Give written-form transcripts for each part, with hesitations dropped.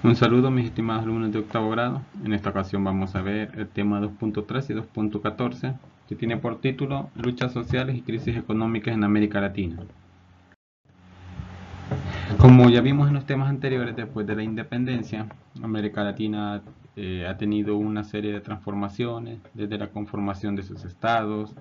Un saludo mis estimados alumnos de octavo grado. En esta ocasión vamos a ver el tema 2.3 y 2.14 que tiene por título Luchas sociales y crisis económicas en América Latina. Como ya vimos en los temas anteriores, después de la independencia, América Latina ha tenido una serie de transformaciones, desde la conformación de sus estados,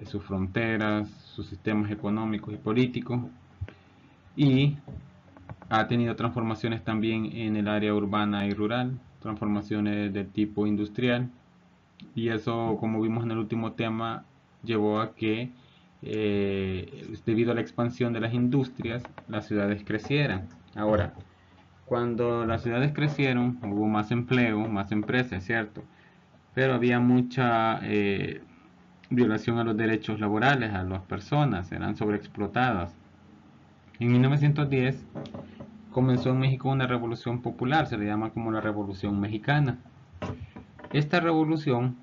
sus fronteras, sus sistemas económicos y políticos, y ha tenido transformaciones también en el área urbana y rural, transformaciones de tipo industrial, y eso, como vimos en el último tema, llevó a que debido a la expansión de las industrias, las ciudades crecieran. Ahora, cuando las ciudades crecieron, hubo más empleo, más empresas, ¿cierto? Pero había mucha violación a los derechos laborales, a las personas, eran sobreexplotadas. En 1910 comenzó en México una revolución popular, se le llama como la Revolución Mexicana. Esta revolución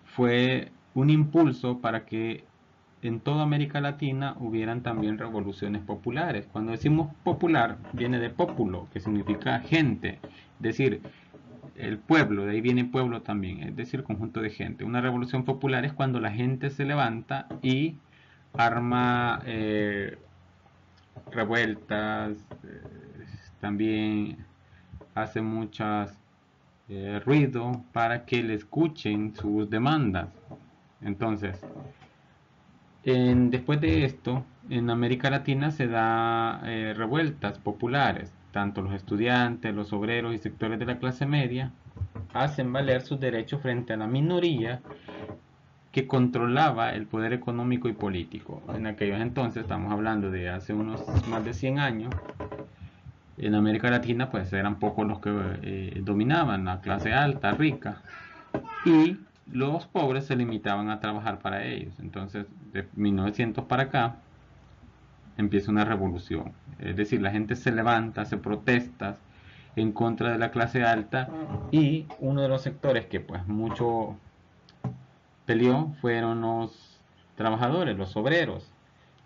fue un impulso para que en toda América Latina hubieran también revoluciones populares. Cuando decimos popular, viene de populo, que significa gente, es decir, el pueblo, de ahí viene pueblo también, es decir, conjunto de gente. Una revolución popular es cuando la gente se levanta y arma revueltas, también hace muchas ruido para que le escuchen sus demandas. Entonces, después de esto, en América Latina se da revueltas populares. Tanto los estudiantes, los obreros y sectores de la clase media hacen valer sus derechos frente a la minoría que controlaba el poder económico y político. En aquellos entonces, estamos hablando de hace unos más de 100 años, en América Latina pues eran pocos los que dominaban, la clase alta, rica, y los pobres se limitaban a trabajar para ellos. Entonces, de 1900 para acá, empieza una revolución. Es decir, la gente se levanta, hace protestas en contra de la clase alta, y uno de los sectores que pues mucho peleó fueron los trabajadores, los obreros.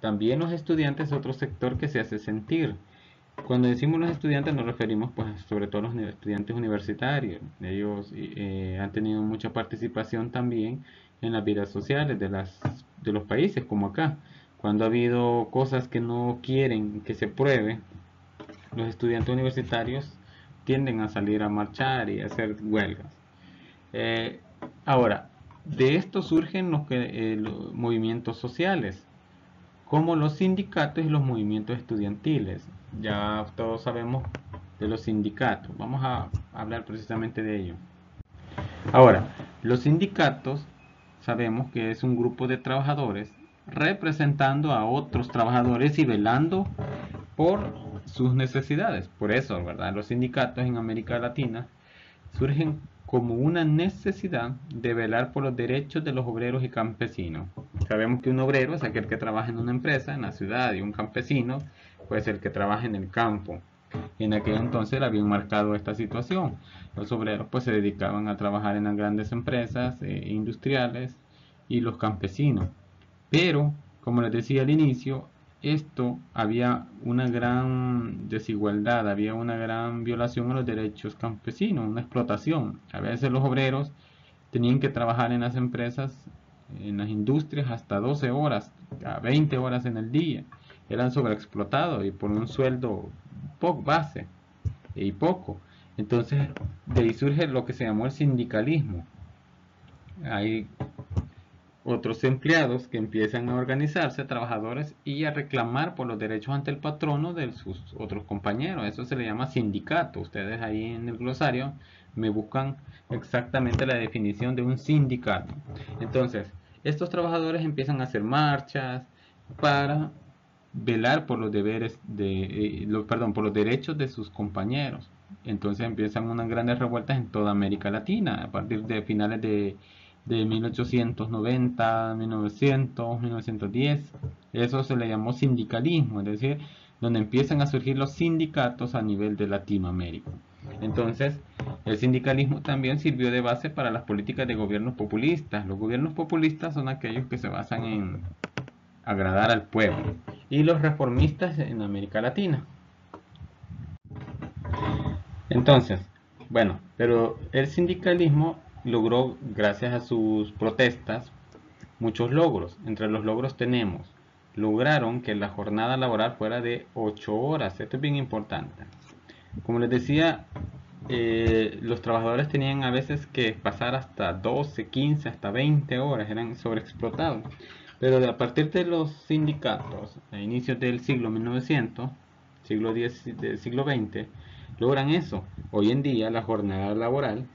También los estudiantes, otro sector que se hace sentir. Cuando decimos los estudiantes nos referimos pues sobre todo a los estudiantes universitarios. Ellos han tenido mucha participación también en las vidas sociales de los países, como acá. Cuando ha habido cosas que no quieren que se pruebe, los estudiantes universitarios tienden a salir a marchar y a hacer huelgas. Eh, Ahora, de esto surgen los movimientos sociales, como los sindicatos y los movimientos estudiantiles. Ya todos sabemos de los sindicatos. Vamos a hablar precisamente de ello. Ahora, los sindicatos sabemos que es un grupo de trabajadores representando a otros trabajadores y velando por sus necesidades. Por eso, ¿verdad? Los sindicatos en América Latina surgen como una necesidad de velar por los derechos de los obreros y campesinos. Sabemos que un obrero es aquel que trabaja en una empresa, en la ciudad, y un campesino pues el que trabaja en el campo. En aquel entonces habían marcado esta situación. Los obreros pues se dedicaban a trabajar en las grandes empresas industriales, y los campesinos. Pero, como les decía al inicio, esto había una gran desigualdad, había una gran violación a los derechos campesinos, una explotación. A veces los obreros tenían que trabajar en las empresas, en las industrias, hasta 12 horas, a 20 horas en el día. Eran sobreexplotados y por un sueldo base y poco. Entonces, de ahí surge lo que se llamó el sindicalismo. Hay otros empleados que empiezan a organizarse, trabajadores, y a reclamar por los derechos ante el patrono de sus otros compañeros. Eso se le llama sindicato. Ustedes ahí en el glosario me buscan exactamente la definición de un sindicato. Entonces, estos trabajadores empiezan a hacer marchas para velar por los deberes por los derechos de sus compañeros. Entonces empiezan unas grandes revueltas en toda América Latina a partir de finales de 1890, 1900, 1910. Eso se le llamó sindicalismo, es decir, donde empiezan a surgir los sindicatos a nivel de Latinoamérica. Entonces, el sindicalismo también sirvió de base para las políticas de gobiernos populistas. Los gobiernos populistas son aquellos que se basan en agradar al pueblo. Y los reformistas en América Latina. Entonces, bueno, pero el sindicalismo logró, gracias a sus protestas, muchos logros. Entre los logros tenemos, lograron que la jornada laboral fuera de 8 horas. Esto es bien importante. Como les decía, los trabajadores tenían a veces que pasar hasta 12, 15, hasta 20 horas, eran sobreexplotados. Pero a partir de los sindicatos, a inicios del siglo 1900, siglo X, del siglo XX, logran eso. Hoy en día la jornada laboral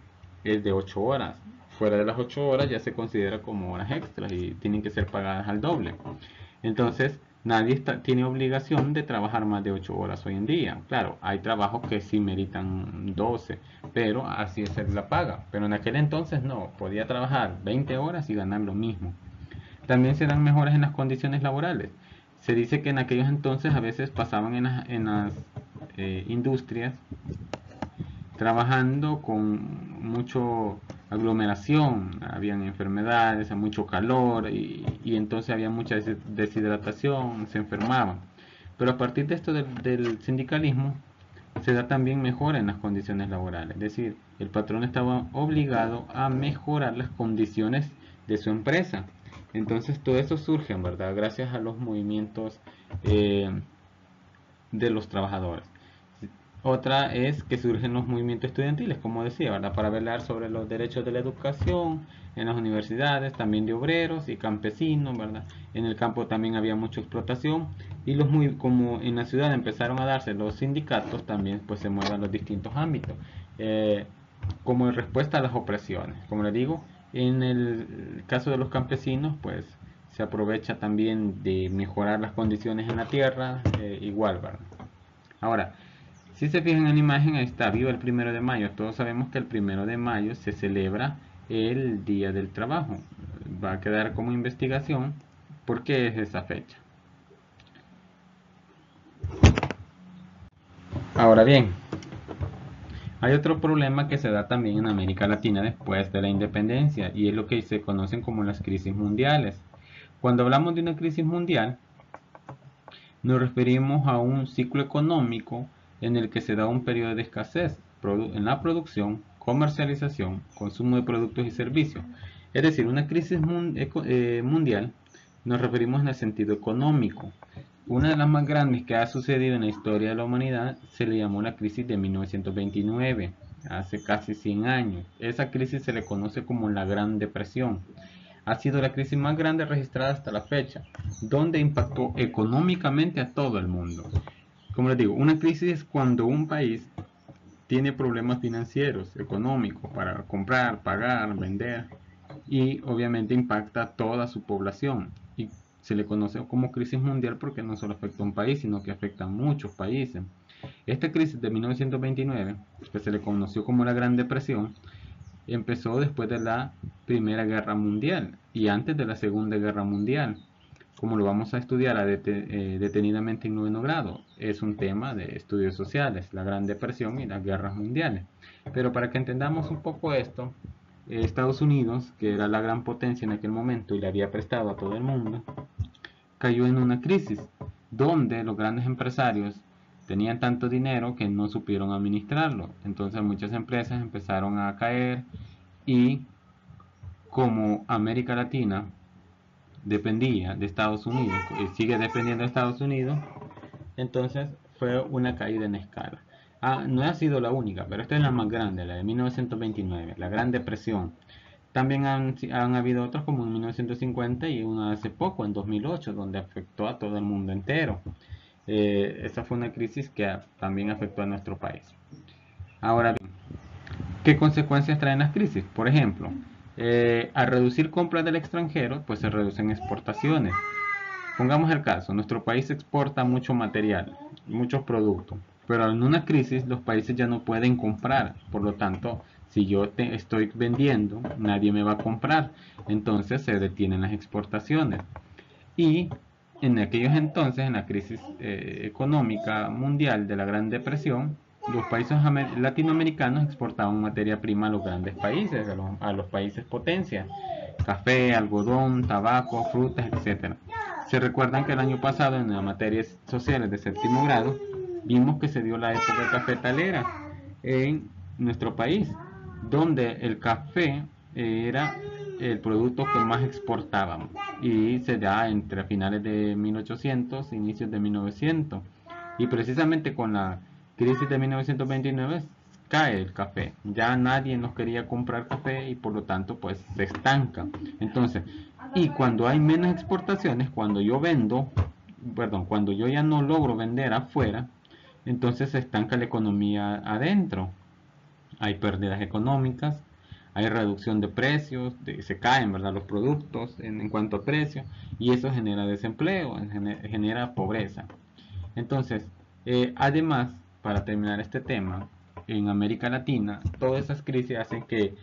es de 8 horas. Fuera de las 8 horas ya se considera como horas extras y tienen que ser pagadas al doble. Entonces, nadie tiene obligación de trabajar más de 8 horas hoy en día. Claro, hay trabajos que sí meritan 12, pero así es la paga. Pero en aquel entonces no, podía trabajar 20 horas y ganar lo mismo. También se dan mejoras en las condiciones laborales. Se dice que en aquellos entonces a veces pasaban en las industrias trabajando con mucho aglomeración, habían enfermedades, mucho calor y entonces había mucha deshidratación, se enfermaban. Pero a partir de esto del sindicalismo se da también mejora en las condiciones laborales, es decir, el patrón estaba obligado a mejorar las condiciones de su empresa. Entonces todo eso surge, en verdad, gracias a los movimientos eh, de los trabajadores. Otra es que surgen los movimientos estudiantiles, como decía, ¿verdad? Para velar sobre los derechos de la educación en las universidades, también de obreros y campesinos, ¿verdad? En el campo también había mucha explotación y como en la ciudad empezaron a darse los sindicatos, también pues se mueven los distintos ámbitos, eh, como en respuesta a las opresiones. Como les digo, en el caso de los campesinos, pues se aprovecha también de mejorar las condiciones en la tierra, igual, ¿verdad? Ahora, si se fijan en la imagen, ahí está, viva el 1 de mayo. Todos sabemos que el 1 de mayo se celebra el Día del Trabajo. Va a quedar como investigación por qué es esa fecha. Ahora bien, hay otro problema que se da también en América Latina después de la independencia y es lo que se conocen como las crisis mundiales. Cuando hablamos de una crisis mundial, nos referimos a un ciclo económico en el que se da un periodo de escasez en la producción, comercialización, consumo de productos y servicios. Es decir, una crisis mundial nos referimos en el sentido económico. Una de las más grandes que ha sucedido en la historia de la humanidad se le llamó la crisis de 1929, hace casi 100 años. Esa crisis se le conoce como la Gran Depresión. Ha sido la crisis más grande registrada hasta la fecha, donde impactó económicamente a todo el mundo. Como les digo, una crisis es cuando un país tiene problemas financieros, económicos, para comprar, pagar, vender, y obviamente impacta a toda su población. Y se le conoce como crisis mundial porque no solo afecta a un país, sino que afecta a muchos países. Esta crisis de 1929, que se le conoció como la Gran Depresión, empezó después de la Primera Guerra Mundial y antes de la Segunda Guerra Mundial. Como lo vamos a estudiar detenidamente en 9º grado, es un tema de estudios sociales, la Gran Depresión y las guerras mundiales. Pero para que entendamos un poco esto, Estados Unidos, que era la gran potencia en aquel momento y le había prestado a todo el mundo, cayó en una crisis donde los grandes empresarios tenían tanto dinero que no supieron administrarlo. Entonces muchas empresas empezaron a caer y como América Latina dependía de Estados Unidos y sigue dependiendo de Estados Unidos, entonces fue una caída en escala. No ha sido la única, pero esta es la más grande, la de 1929, la Gran Depresión. También han habido otras como en 1950 y una hace poco, en 2008, donde afectó a todo el mundo entero. Esa fue una crisis que también afectó a nuestro país. Ahora bien, ¿qué consecuencias traen las crisis? Por ejemplo, al reducir compras del extranjero, pues se reducen exportaciones. Pongamos el caso, nuestro país exporta mucho material, muchos productos, pero en una crisis los países ya no pueden comprar, por lo tanto, si yo estoy vendiendo, nadie me va a comprar, entonces se detienen las exportaciones. Y en aquellos entonces, en la crisis económica mundial de la Gran Depresión, los países latinoamericanos exportaban materia prima a los grandes países, a los países potencia, café, algodón, tabaco, frutas, etc. Se recuerdan que el año pasado en las materias sociales de 7º grado vimos que se dio la época cafetalera en nuestro país, donde el café era el producto que más exportábamos y se da entre finales de 1800, inicios de 1900, y precisamente con la crisis de 1929 cae el café, ya nadie nos quería comprar café y por lo tanto pues se estanca. Entonces, y cuando hay menos exportaciones, cuando yo vendo, perdón, cuando yo ya no logro vender afuera, entonces se estanca la economía adentro, hay pérdidas económicas, hay reducción de precios, se caen, ¿verdad?, los productos en cuanto a precio, y eso genera desempleo, genera pobreza. Entonces, además, para terminar este tema, en América Latina, todas esas crisis hacen que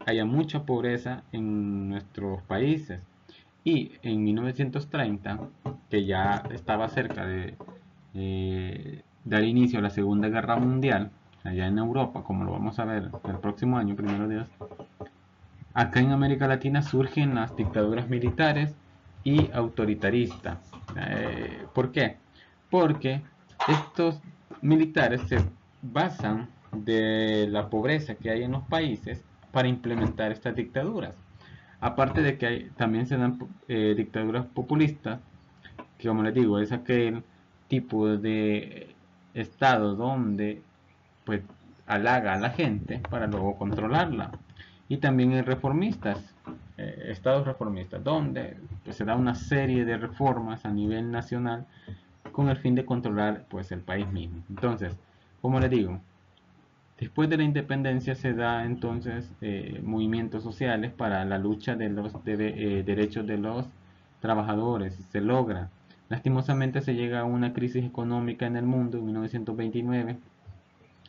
haya mucha pobreza en nuestros países. Y en 1930, que ya estaba cerca de dar inicio a la Segunda Guerra Mundial, allá en Europa, como lo vamos a ver el próximo año, primero Dios, acá en América Latina surgen las dictaduras militares y autoritaristas. ¿Por qué? Porque estos militares se basan de la pobreza que hay en los países para implementar estas dictaduras. Aparte de que también se dan dictaduras populistas, que como les digo, es aquel tipo de estado donde pues halaga a la gente para luego controlarla. Y también hay reformistas, estados reformistas, donde pues, se da una serie de reformas a nivel nacional con el fin de controlar pues el país mismo. Entonces, como les digo, después de la independencia se da entonces movimientos sociales para la lucha de los derechos de los trabajadores. Se logra. Lastimosamente se llega a una crisis económica en el mundo en 1929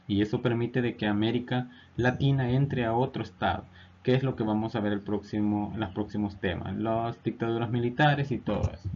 y eso permite de que América Latina entre a otro estado, que es lo que vamos a ver los próximos temas, las dictaduras militares y todo eso.